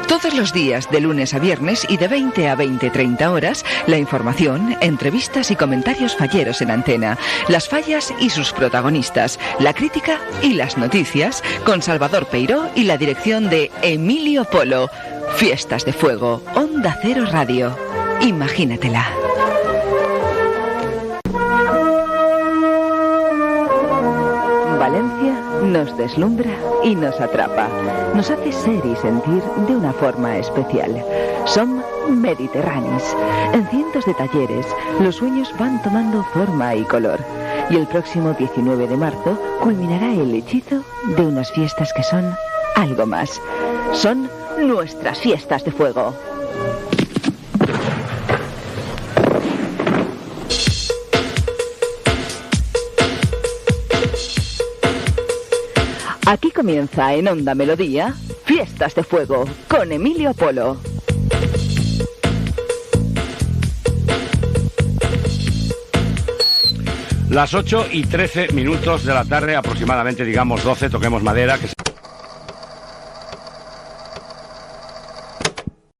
Todos los días, de lunes a viernes y de 20 a 20:30 horas, la información, entrevistas y comentarios falleros en antena, las fallas y sus protagonistas, la crítica y las noticias, con Salvador Peiró y la dirección de Emilio Polo. Fiestas de Fuego, Onda Cero Radio. Imagínatela. Valencia nos deslumbra y nos atrapa. Nos hace ser y sentir de una forma especial. Som mediterráneos. En cientos de talleres, los sueños van tomando forma y color. Y el próximo 19 de marzo culminará el hechizo de unas fiestas que son algo más. Son nuestras fiestas de fuego. Aquí comienza en Onda Melodía, Fiestas de Fuego, con Emilio Polo. Las 8:13 de la tarde, aproximadamente, digamos 12, toquemos madera, que